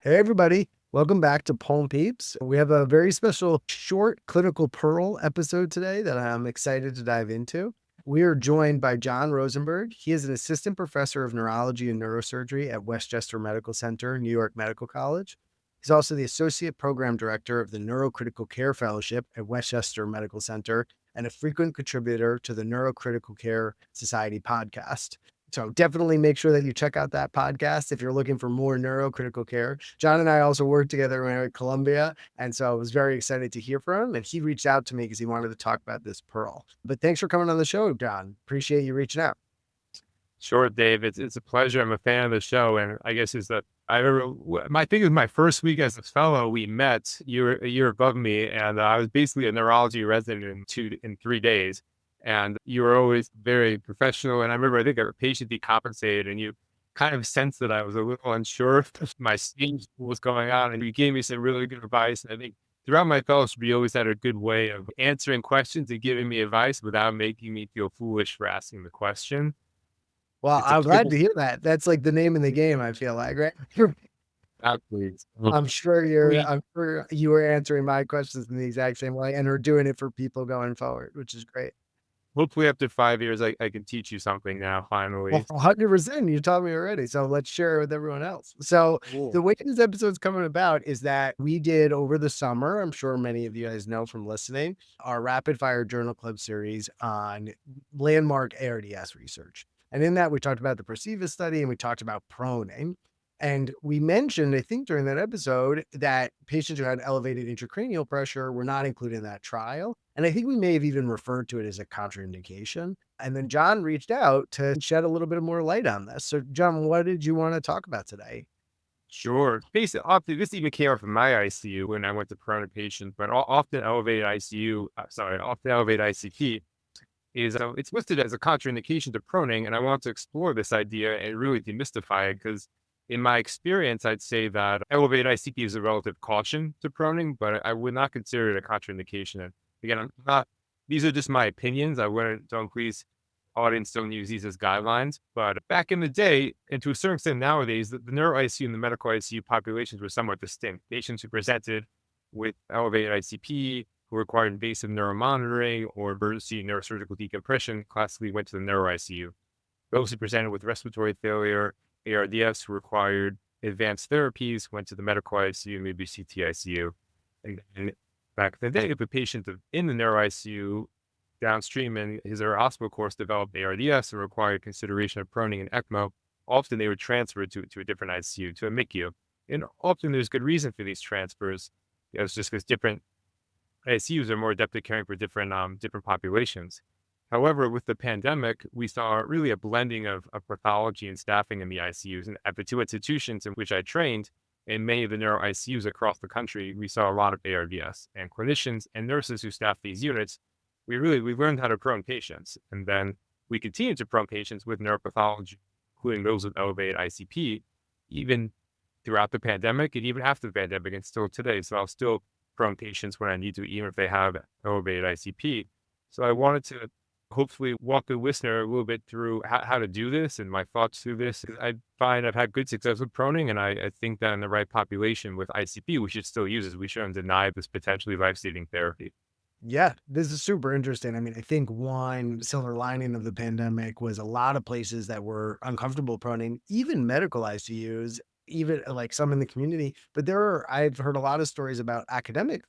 Hey, everybody. Welcome back to Palm Peeps. We have a very special short clinical pearl episode today that I'm excited to dive into. We are joined by Jon Rosenberg. He is an assistant professor of neurology and neurosurgery at Westchester Medical Center, New York Medical College. He's also the associate program director of the Neurocritical Care Fellowship at Westchester Medical Center and a frequent contributor to the Neurocritical Care Society podcast. So definitely make sure that you check out that podcast if you're looking for more neurocritical care. Jon and I also worked together when we were at Columbia. And so I was very excited to hear from him. And he reached out to me because he wanted to talk about this pearl. But thanks for coming on the show, Jon. Appreciate you reaching out. Sure, Dave. It's a pleasure. I'm a fan of the show, and I guess is that I remember I think it was my first week as a fellow. We met. You were a year above me, and I was basically a neurology resident in 3 days. And you were always very professional. And I remember I think a patient decompensated, and you kind of sensed that I was a little unsure of my stage, what was going on, and you gave me some really good advice. And I think throughout my fellowship, you always had a good way of answering questions and giving me advice without making me feel foolish for asking the question. Well, It's a I'm glad table to hear that. That's like the name of the game, I feel like, right? athletes. I'm sure you were answering my questions in the exact same way and are doing it for people going forward, which is great. Hopefully after 5 years, I can teach you something now, Well, finally. 100%, you taught me already, so let's share it with everyone else. So, Cool. the way this episode's coming about is that we did over the summer, I'm sure many of you guys know from listening, our rapid fire journal club series on landmark ARDS research. And in that, we talked about the PROSEVA study and we talked about proning. And we mentioned, I think, during that episode that patients who had elevated intracranial pressure were not included in that trial. And I think we may have even referred to it as a contraindication. And then Jon reached out to shed a little bit more light on this. So, Jon, what did you want to talk about today? Sure. Basically, often this even came up from my ICU when I went to prone a patient, but often elevated often elevated ICP is it's listed as a contraindication to proning, and I want to explore this idea and really demystify it because, in my experience, I'd say that elevated ICP is a relative caution to proning, but I would not consider it a contraindication. And again, I'm not. These are just my opinions. I wouldn't. Don't please, audience, don't use these as guidelines. But back in the day, and to a certain extent nowadays, the neuro ICU and the medical ICU populations were somewhat distinct. Patients who presented with elevated ICP who required invasive neuromonitoring or emergency neurosurgical decompression classically went to the neuro ICU. Those who presented with respiratory failure, ARDS, who required advanced therapies went to the medical ICU, maybe CT ICU. And back in the day, if a patient in the neuro ICU downstream in his or her hospital course developed ARDS and required consideration of proning and ECMO, often they would transfer to a different ICU, to a MICU. And often there's good reason for these transfers. It's just because different ICUs are more adept at caring for different populations. However, with the pandemic, we saw really a blending of pathology and staffing in the ICUs. And at the two institutions in which I trained, in many of the neuro ICUs across the country, we saw a lot of ARDS. And clinicians and nurses who staff these units, we learned how to prone patients. And then we continued to prone patients with neuropathology, including those with elevated ICP, even throughout the pandemic and even after the pandemic and still today. So I'll still prone patients when I need to, even if they have elevated ICP. So I wanted to hopefully walk the listener a little bit through how to do this and my thoughts through this. I find I've had good success with proning, and I think that in the right population with ICP, we should still use it. We shouldn't deny this potentially life-saving therapy. Yeah, this is super interesting. I mean, I think one silver lining of the pandemic was a lot of places that were uncomfortable proning, even medical ICUs, even like some in the community. But I've heard a lot of stories about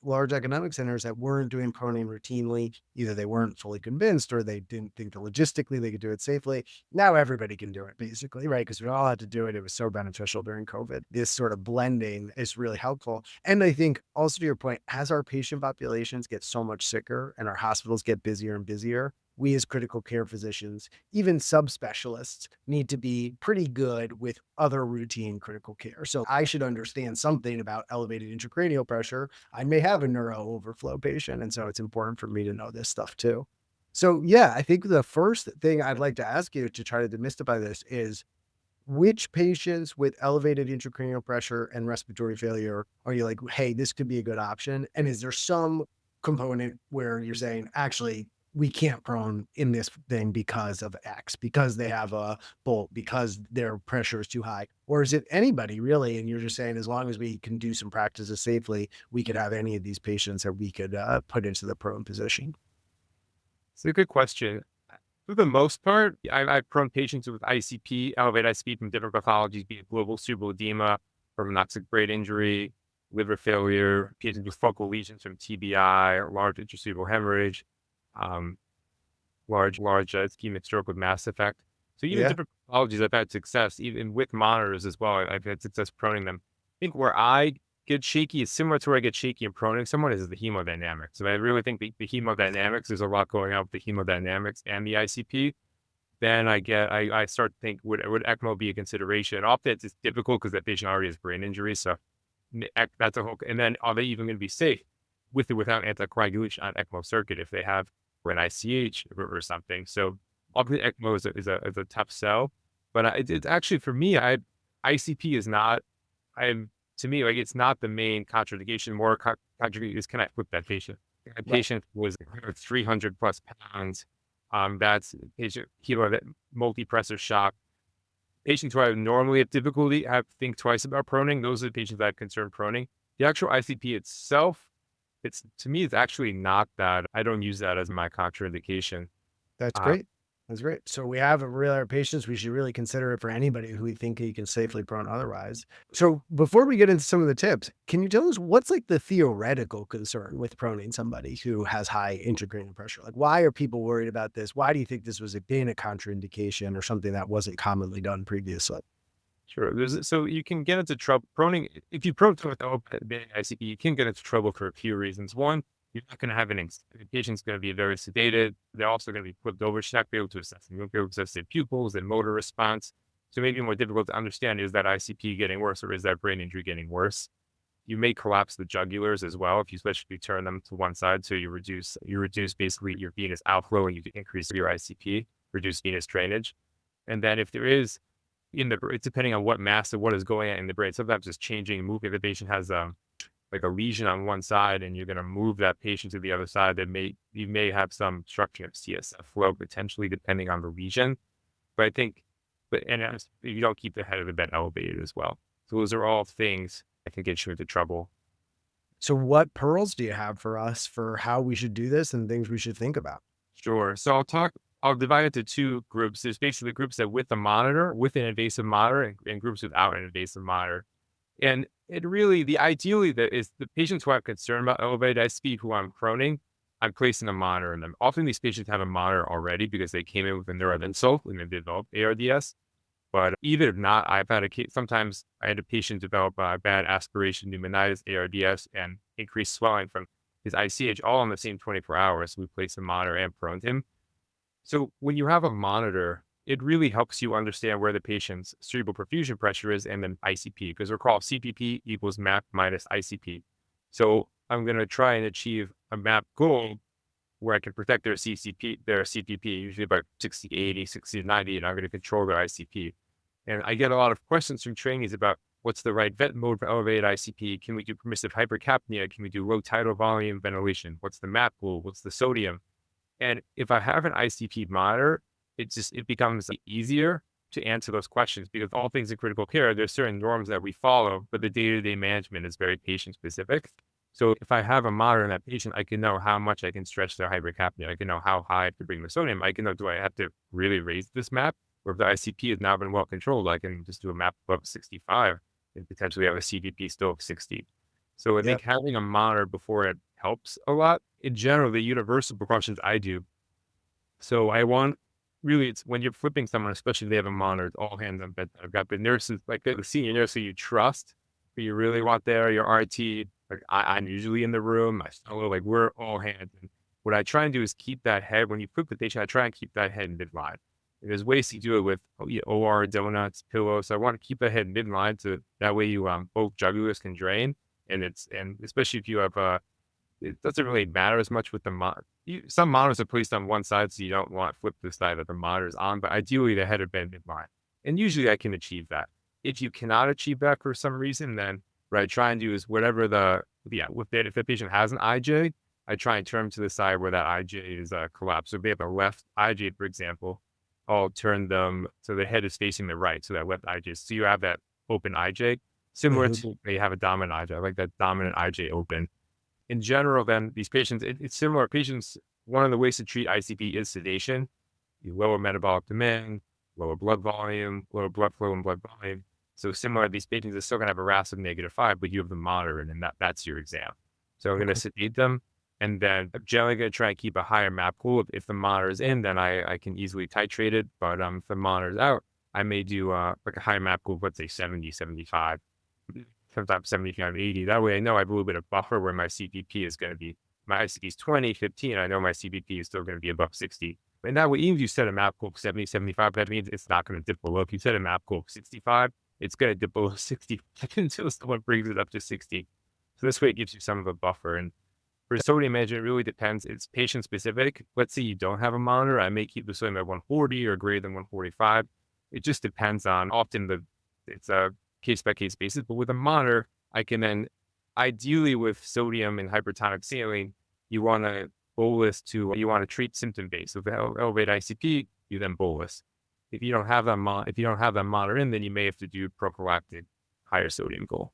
large academic centers that weren't doing proning routinely. Either they weren't fully convinced or they didn't think that logistically they could do it safely. Now everybody can do it basically, right? Because we all had to do it. It was so beneficial during COVID. This sort of blending is really helpful. And I think also to your point, as our patient populations get so much sicker and our hospitals get busier and busier, we as critical care physicians, even subspecialists, need to be pretty good with other routine critical care. So I should understand something about elevated intracranial pressure. I may have a neuro overflow patient, and so it's important for me to know this stuff too. So yeah, I think the first thing I'd like to ask you to try to demystify this is which patients with elevated intracranial pressure and respiratory failure are you like, hey, this could be a good option? And is there some component where you're saying, actually, we can't prone in this thing because of X, because they have a bolt, because their pressure is too high? Or is it anybody really? And you're just saying, as long as we can do some practices safely, we could have any of these patients that we could put into the prone position. It's a good question. For the most part, I've prone patients with ICP, elevated ICP from different pathologies, be it global cerebral edema from anoxic brain injury, liver failure, patients with focal lesions from TBI, or large intracerebral hemorrhage, um, large ischemic stroke with mass effect. So even Yeah. different pathologies, I've had success, even with monitors as well. I've had success proning them. I think where I get shaky is similar to where I get shaky in proning someone is the hemodynamics. So I really think the hemodynamics, there's a lot going on with the hemodynamics and the ICP. Then I start to think, would ECMO be a consideration? Often it's difficult because that patient already has brain injury. So that's a whole, and then are they even going to be safe with or without anticoagulation on ECMO circuit if they have an ICH or something? So obviously ECMO is a tough sell, but it's actually for me, ICP is not, I'm to me, like it's not the main contraindication. More contraindication is, can I flip that patient? A Right. patient was 300 plus pounds. That's patient kilo that multi-pressor shock. Patients who I normally have difficulty have think twice about proning. Those are the patients that have concern proning. The actual ICP itself, it's to me, it's actually not that. I don't use that as my contraindication. That's Uh, great. That's great. So we have a real our patients. We should really consider it for anybody who we think he can safely prone otherwise. So before we get into some of the tips, can you tell us what's like the theoretical concern with proning somebody who has high intracranial pressure? Like, why are people worried about this? Why do you think this was again a contraindication or something that wasn't commonly done previously? sure. So you can get into trouble proning if you prone with ICP, you can get into trouble for a few reasons. One, you're not going to have the patient's going to be very sedated. They're also going to be flipped over. She's not be able to assess. You won't be able to assess their pupils and motor response. So maybe more difficult to understand, is that ICP getting worse or is that brain injury getting worse? You may collapse the jugulars as well if you especially turn them to one side. So you reduce basically your venous outflow and you increase your ICP, reduce venous drainage. And then if there is it's depending on what mass or what is going on in the brain. Sometimes it's changing, moving. If the patient has like a lesion on one side and you're going to move that patient to the other side, you may have some obstruction of CSF flow potentially depending on the lesion. But I think, you don't keep the head of the bed elevated as well. So those are all things that can get you into trouble. So what pearls do you have for us for how we should do this and things we should think about? Sure. So I'll divide it into two groups. There's basically groups that with a monitor, with an invasive monitor, and groups without an invasive monitor. And it really, the ideally that is the patients who have concern about elevated ICP who I'm proning, I'm placing a monitor in them. Often these patients have a monitor already because they came in with a neuro insult and they developed ARDS. But even if not, I've had a case, sometimes I had a patient develop bad aspiration pneumonitis, ARDS, and increased swelling from his ICH all in the same 24 hours. We placed a monitor and proned him. So when you have a monitor, it really helps you understand where the patient's cerebral perfusion pressure is and then ICP, because recall CPP equals MAP minus ICP. So I'm going to try and achieve a MAP goal where I can protect their CPP, usually about 60 to 80, 60 to 90, and I'm going to control their ICP. And I get a lot of questions from trainees about what's the right vent mode for elevated ICP? Can we do permissive hypercapnia? Can we do low tidal volume ventilation? What's the MAP goal? What's the sodium? And if I have an ICP monitor, it becomes easier to answer those questions because all things in critical care, there's certain norms that we follow, but the day-to-day management is very patient specific. So if I have a monitor in that patient, I can know how much I can stretch their hypercapnia. I can know how high I have to bring the sodium. I can know, do I have to really raise this MAP? Or if the ICP has now been well controlled, I can just do a MAP above 65 and potentially have a CVP still of 60. So I Yep. think having a monitor before it helps a lot. In general, the universal precautions I do. So I want really, it's when you're flipping someone, especially if they have a monitor, it's all hands on deck. I've got the nurses, like the senior nurse who you trust, who you really want there, your RT. Like I'm usually in the room. I solo, like we're all hands. And what I try and do is keep that head, when you flip the patient, I try and keep that head in midline. There's ways to do it with OR, donuts, pillows. So I want to keep that head midline so that way you both jugulars can drain. And especially if you have it doesn't really matter as much with the some monitors are placed on one side, so you don't want to flip the side that the monitor is on, but ideally the head of bend midline. And usually I can achieve that. If you cannot achieve that for some reason, then what I try and do is whatever if the patient has an IJ, I try and turn them to the side where that IJ is collapsed. So if they have a left IJ, for example, I'll turn them so the head is facing the right, so that left IJ. So you have that open IJ, similar Mhm. to they have a dominant IJ, like that dominant IJ open. In general, then these patients, it's similar. Patients, one of the ways to treat ICP is sedation. You lower metabolic demand, lower blood volume, lower blood flow and blood volume. So similar, these patients are still going to have a RAS of -5, but you have the monitoring, and that's your exam. So I'm going to Okay. sedate them, and then I'm generally going to try and keep a higher MAP pool. If the monitor is in, then I can easily titrate it. But if the monitor is out, I may do like a higher MAP pool, let's say 70, 75, sometimes 75, 80. That way I know I have a little bit of buffer where my CPP is going to be, my ICP is 20, 15. I know my CPP is still going to be above 60. And that way, even if you set a MAP goal of 70, 75, that means it's not going to dip below. If you set a MAP goal of 65, it's going to dip below 60 until someone brings it up to 60. So this way it gives you some of a buffer. And for sodium management, it really depends. It's patient specific. Let's say you don't have a monitor. I may keep the sodium at 140 or greater than 145. It just depends on often it's a case by case basis. But with a monitor, I can then ideally with sodium and hypertonic saline, you want to you want to treat symptom based. So if you elevate ICP, you then bolus. If you don't have that monitor in, then you may have to do prophylactic higher sodium goal.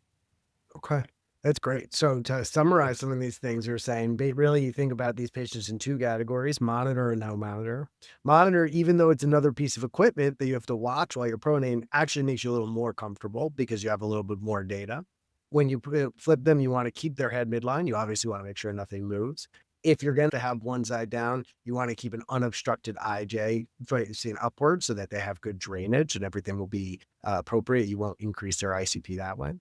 Okay. That's great. So to summarize some of these things you're saying, really you think about these patients in two categories, monitor and no monitor. Monitor, even though it's another piece of equipment that you have to watch while you're pronating, actually makes you a little more comfortable because you have a little bit more data. When you flip them, you want to keep their head midline. You obviously want to make sure nothing moves. If you're going to have one side down, you want to keep an unobstructed IJ facing upward so that they have good drainage and everything will be appropriate. You won't increase their ICP that way.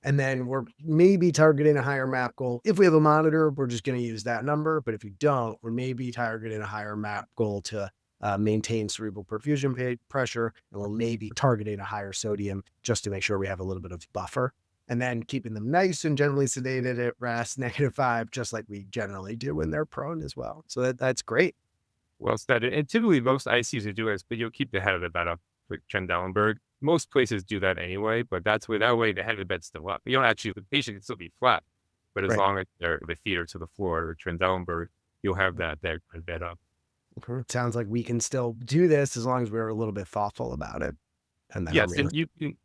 And then we're maybe targeting a higher MAP goal. If we have a monitor, we're just going to use that number. But if you don't, we're maybe targeting a higher MAP goal to maintain cerebral perfusion pressure. And we're maybe targeting a higher sodium just to make sure we have a little bit of buffer. And then keeping them nice and generally sedated at RAS -5, just like we generally do when they're prone as well. So that's great. Well said. And typically most ICUs are doing this, but you'll keep the head of the bed up, like Trendelenburg. Most places do that anyway, but that way the head of the bed's still up. You don't actually, the patient can still be flat, but as Right. long as the feet are to the floor or Trendelenburg, you'll have that bed up. Mhm. It sounds like we can still do this as long as we're a little bit thoughtful about it. And then our Yes, main. and you can,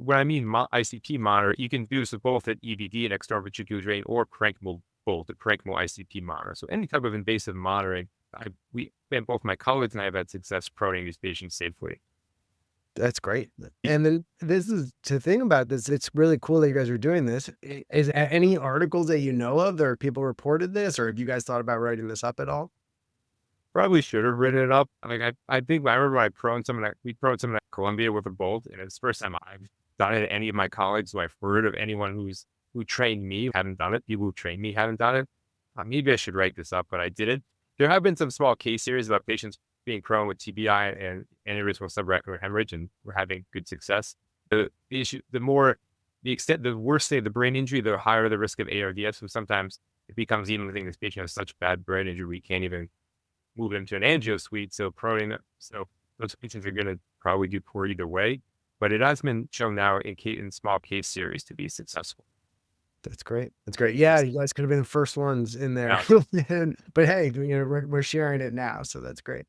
when I mean ICP monitor, you can do so both at EVD and external ventricular drain or parenchymal, both the parenchymal ICP monitor. So any type of invasive monitoring, and both my colleagues and I have had success pronating these patients safely. That's great. And then this is to think about this, it's really cool that you guys are doing this. Is there any articles that you know of that are people reported this, or have you guys thought about writing this up at all? Probably should have written it up. Like I think I remember we prone someone at Columbia with a bolt, and it's the first time I've done it. Any of my colleagues who I've heard of anyone who trained me haven't done it. People who trained me haven't done it. Maybe I should write this up, but I didn't. There have been some small case series about patients being prone with TBI and aneurysmal subarachnoid hemorrhage, and we're having good success. The issue, the worse say the brain injury, the higher the risk of ARDS. So sometimes it becomes even, I think this patient has such bad brain injury, we can't even move into an angio suite. So those patients are going to probably do poor either way. But it has been shown now in small case series to be successful. That's great. That's great. Yeah, Yes. you guys could have been the first ones in there. Now, But hey, we're sharing it now, so that's great.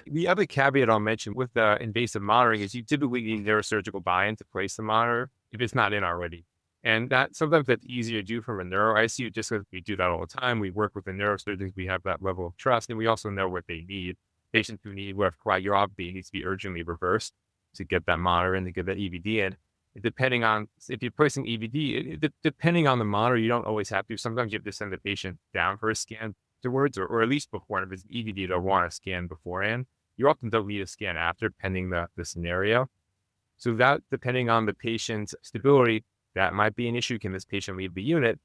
the other caveat I'll mention with invasive monitoring is you typically need neurosurgical buy-in to place the monitor if it's not in already. And that sometimes that's easier to do from a neuro ICU just because we do that all the time. We work with the neurosurgeons, we have that level of trust, and we also know what they need. Patients who need where coagulopathy needs to be urgently reversed to get that monitor in, to get that EVD in. Depending on if you're placing EVD, depending on the monitor, you don't always have to. Sometimes you have to send the patient down for a scan afterwards, or at least before. And if it's EVD, they'll want a scan beforehand. You often don't need a scan after, pending the scenario. So that, depending on the patient's stability, that might be an issue. Can this patient leave the unit?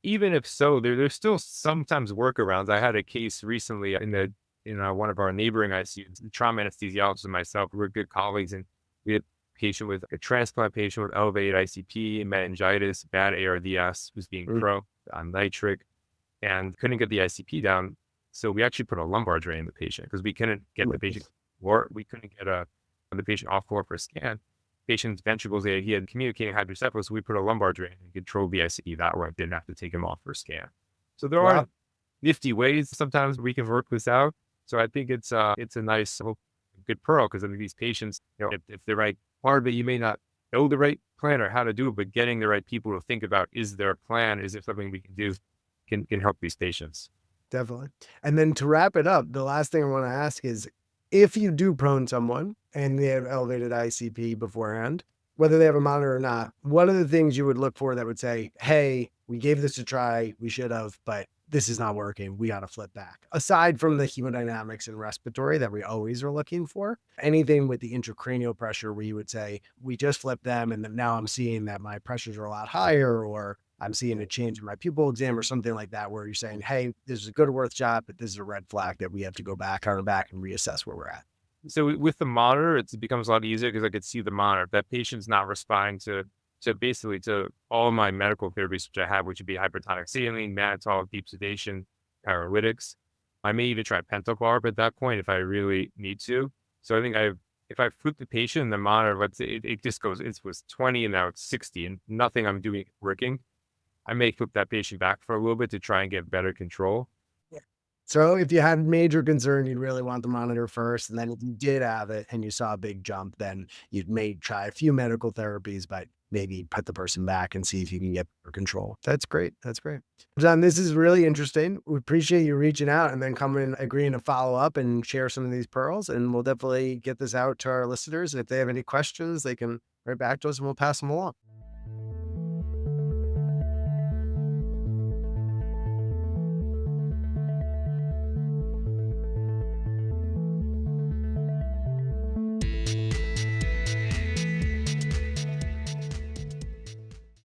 Even if so, there's still sometimes workarounds. I had a case recently in one of our neighboring ICUs. The trauma anesthesiologist and myself, we were good colleagues, and we had a patient with a transplant patient with elevated ICP, meningitis, bad ARDS, who's being Mm, pro on nitric, and couldn't get the ICP down. So we actually put a lumbar drain in the patient because we couldn't get the patient, nice. or we couldn't get the patient off floor for a scan. Patient's ventricles, he had communicating hydrocephalus, so we put a lumbar drain and controlled the ICP that way. Didn't have to take him off for a scan. So there are Wow. nifty ways sometimes we can work this out. So I think it's a nice, good pearl because I think these patients, if the right part of it, you may not know the right plan or how to do it, but getting the right people to think about, is there a plan? Is there something we can do can help these patients? Definitely. And then to wrap it up, the last thing I want to ask is if you do prone someone and they have elevated ICP beforehand, whether they have a monitor or not, what are the things you would look for that would say, hey, we gave this a try, we should have, but this is not working. We got to flip back. Aside from the hemodynamics and respiratory that we always are looking for, anything with the intracranial pressure where you would say, we just flipped them and then now I'm seeing that my pressures are a lot higher, or I'm seeing a change in my pupil exam or something like that, where you're saying, hey, this is a good or worth shot, but this is a red flag that we have to go back on the back and reassess where we're at. So with the monitor, it becomes a lot easier because I could see the monitor. If that patient's not responding to basically to all my medical therapies, which I have, which would be hypertonic saline, mannitol, deep sedation, paralytics. I may even try pentacarb at that point if I really need to. So I think if I flip the patient and the monitor, let's say it just goes, it was 20 and now it's 60 and nothing I'm doing working, I may flip that patient back for a little bit to try and get better control. So if you had major concern, you'd really want the monitor first. And then if you did have it and you saw a big jump, then you'd may try a few medical therapies, but maybe put the person back and see if you can get better control. That's great. That's great. John, this is really interesting. We appreciate you reaching out and then coming, agreeing to follow up and share some of these pearls. And we'll definitely get this out to our listeners. If they have any questions, they can write back to us and we'll pass them along.